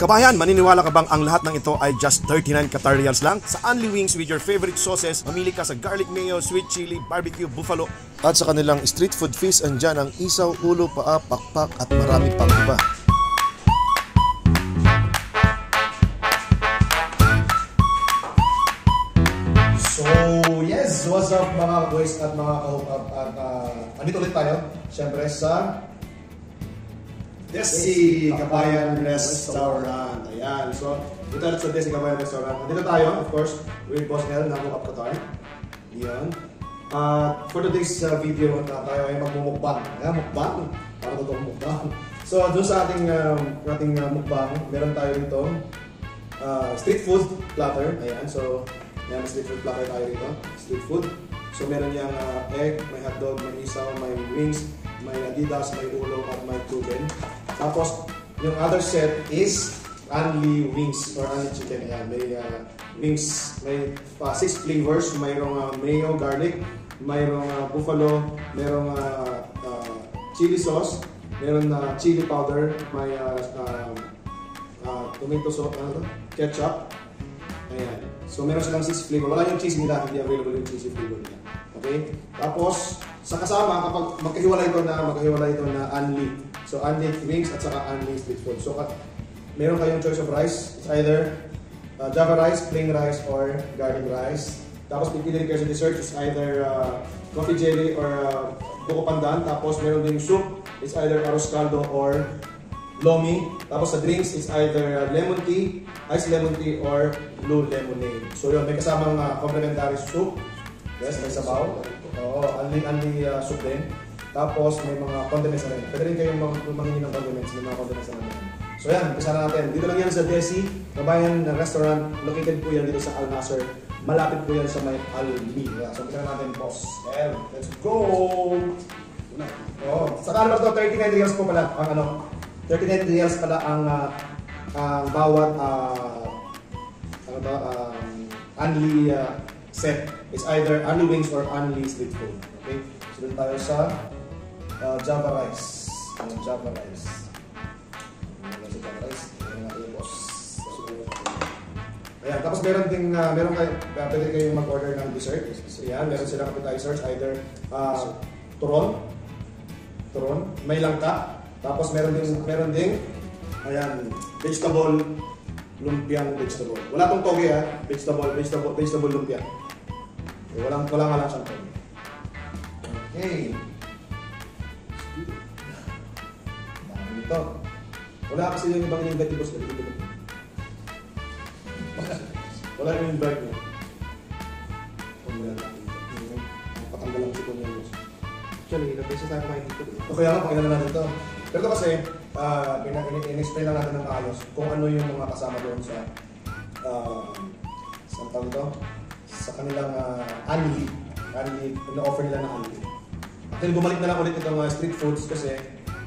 Kabayan, maniniwala ka bang ang lahat ng ito ay just 39 Qatar Rials lang? Sa Only Wings with your favorite sauces, mamili ka sa garlic mayo, sweet chili, barbecue, buffalo. At sa kanilang street food feast, andyan ang isaw, ulo, paa, pakpak at marami pang iba. So yes, what's up mga boys at mga ka-hook-up at andito ulit tayo, syempre sa Desi Kabayan Restaurant. Ayan, so dito sa Desi Kabayan Restaurant. Dito tayo, of course, with Boss Nel ng Hook Up Qatar. Ayan. For today's video, tayo ay magmumukbang. Ayan, mukbang. Para totoong mukbang. So, doon sa ating mukbang, meron tayo dito street food platter. Ayan, so ayan, street food platter tayo dito. Street food. So, meron yung egg, may hotdog, may isaw, may wings, may Adidas, may ulo, at may tuben. Tapos, yung other set is only wings or only chicken. Ayan, may wings, may 6 flavors. Mayroong mayo, garlic, mayroong buffalo, mayroong chili sauce, mayroong chili powder, may tomato sauce, ketchup. Ayan. So, meron silang 6 flavor. Wala yung cheese nila, hindi available yung cheesy flavor nila. Okay? Tapos, sa kasama, kapag magkahiwalay ito na only. So, only wings at saka only street food. So, meron kayong choice of rice. It's either Java rice, plain rice, or garlic rice. Tapos, pipili kayo sa dessert. It's either coffee jelly or buko pandan. Tapos, meron din soup. It's either arroz caldo or lomi. Tapos, sa drinks, it's either lemon tea, iced lemon tea, or blue lemonade. So, yun. May kasamang complimentary soup. Yes, may sabaw. Oo, only soup din. Tapos may mga condiments na rin. Pwede rin kayong manghingi ng condiments. May mga condiments na rin. So yan, umpisa na natin. Dito lang yan sa Desi Kabayan Restaurant. Located po yan dito sa Al Nasser. Malapit po yan sa may Al-Mira. So umpisa na natin, boss. And let's go! Oh, sa kanila ito, 39 reals po pala. 39 reals pala ang bawat only set is either only wings or only street food. Okay? So dito tayo sa Java rice. Java rice. Java rice. Ayan natin yung boss. Ayan. Tapos meron ding, pwede kayong mag-order ng dessert. So yan, meron silang appetizers, either turon, may langka. Tapos meron ding, ayan, vegetable, lumpiang vegetable. Wala tong toge ha, vegetable lumpia. Okay, wala nga lang siyang toge. Okay. Dami nito. Wala kasi yung ibang in-invite boss dito. Wala yung invite niya. Patanggal lang si Kunya boss. Actually, nag-beses tayo kumain dito. Okay nga, pakinggan na natin ito. Pero kasi, in-explain lang natin ng ayos kung ano yung mga kasama doon sa saan tawag ito? Sa kanilang only, ina-offer nila na only. Actually, bumalik na lang ulit itong street foods kasi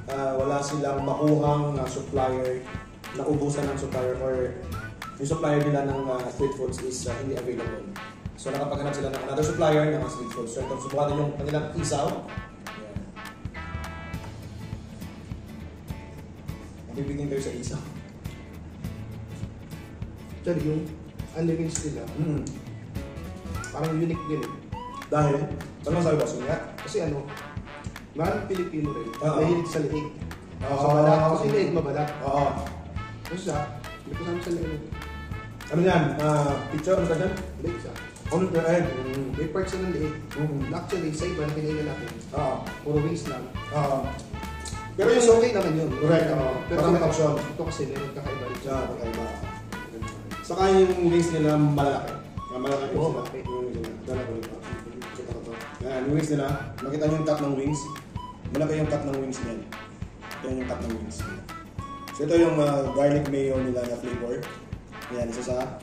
wala silang makuhang supplier na ubusan ng supplier or yung supplier nila ng street foods is hindi available. So, nakapaghanap sila ng another supplier ng street foods. So, ito, subukan din yung kanilang isaw. Bibigyan kayo sa isaw. Actually, yung unlimited nila, parang unique din eh. Dahil, saan masabi ba? Sunya? Kasi mahal Pilipino rin. Mahilig sa liig. Sa balat. Kasi liig mabalat. Oo. Tapos siya, may kasama sa liig. Ano yan? Picture? Ano ka dyan? Liig siya. On the egg. May parts na ng liig. Actually, sa iba na kinain natin. Puro wings lang. Pero yung okay naman yun. Correct. Pero parang may option. Ito kasi meron kakaiba rin siya. Kakaiba. Saka yung wings nila malalaki. Malalaki Oo, sila. malaki. Yan, yung wings nila. Makita nyo yung cut ng wings. Malaki yung cut ng wings nila. Yan yung cut ng wings nila. So ito yung garlic mayo nila na flavor. Yan, isa sa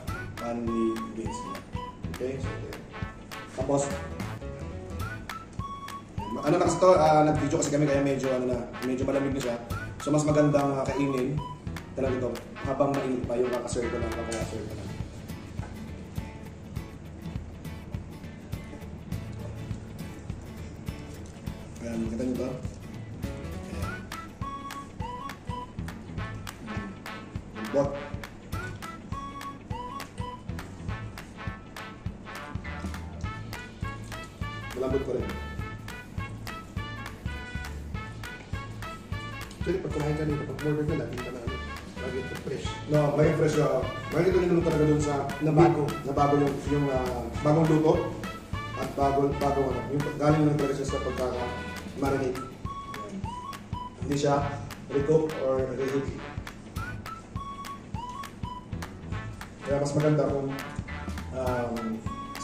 only wings nila. Okay? So, tapos, ano na kasi ito, nag-video kasi kami kaya medyo malamig na siya. So mas magandang kainin talaga ito habang mainit pa yung kakaserve ko lang, kakaserve ko lang. Ayan, makita nyo ito? Ayan. Bot. Lambot ko rin. Actually, pag kumain ka nito, pag order ka, lagi ka na ano, lagi ito fresh. No, may fresh siya. May ito rin talaga dun sa Na bago. yung bagong luto at bagong ano, yung galing lang talaga siya sa pagkaka-marinate. Hindi siya recook or reheat. Kaya mas maganda kung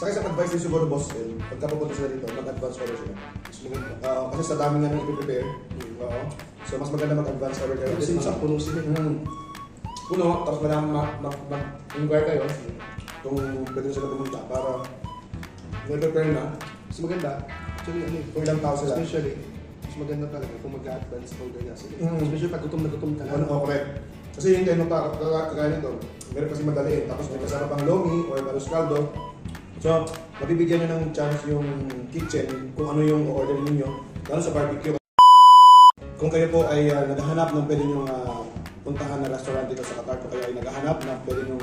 sa isang advice din siguro boss din, pagka pupunta sila dito, mag-advance order sila. Mas maganda. Kasi sa dami nga nang i-prepare, so mas maganda mag-advance order kayo. Kasi minsan puno sila. Puno, tapos mag-inquire kayo kung pwede sila pumunta para may-prepare na. Mas maganda. Actually, ano Kung ilang tao sila. especially, mas maganda talaga kung mag-advance order na sila. Especially pag gutom na gutom ka na. Correct. Kasi yung kayo kagaya nito, meron kasi madaliin. Tapos may kasama pang lomi or arroz caldo. So, mabibigyan nyo ng chance yung kitchen kung ano yung order ninyo. Lalo sa barbecue. Kung kayo po ay naghahanap ng pwede nyo puntahan na restaurant dito sa Qatar, kung kayo ay naghahanap ng pwede nyo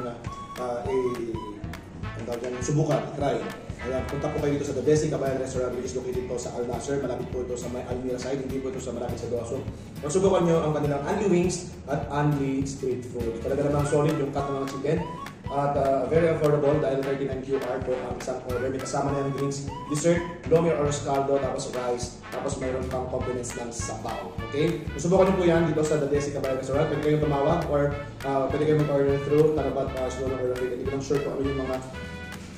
subukan, try. Ayan, punta po kayo dito sa The Desi Kabayan Restaurant, which is located po sa Al Nasser. Malapit po ito sa may Almira side, hindi po ito sa malapit sa Doha. So, magsubukan nyo ang kanilang Anli Wings at Anli Street Food. Talaga namang solid yung cut ng mga chicken. At very affordable dahil 39 QR po ang isang order. May kasama na yung drinks, dessert, lomi or caldo, tapos rice, tapos mayroon pang compliments ng sabaw. Okay? Subukan niyo po yan dito sa The Desi Kabayan Restaurant. Pwede kayong tumawag or pwede kayong mag-order through Tarabat Slow or Rafik. Hindi ko lang sure kung ano yung mga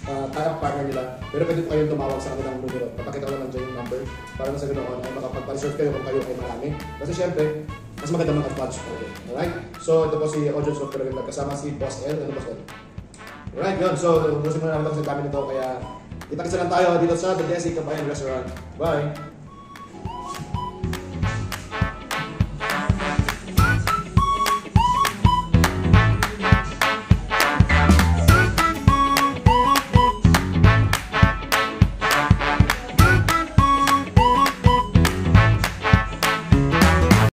tie-up partner nila. Pero pwede po kayong tumawag sa kanilang numero. Papakita ko naman dyan yung number para sa ganoon ay makapag-reserve kayo kung kayo ay marami. Kasi syempre, mas maganda mag-advance order. Alright? So, ito po si Ojon Software Vlog kasama si Boss L. Ano Boss L? Alright, yun. So, gusto mo na naman ito kasi dami nito. Kaya, kita-kitsa lang tayo dito sa The Desi Kabayan Restaurant. Bye!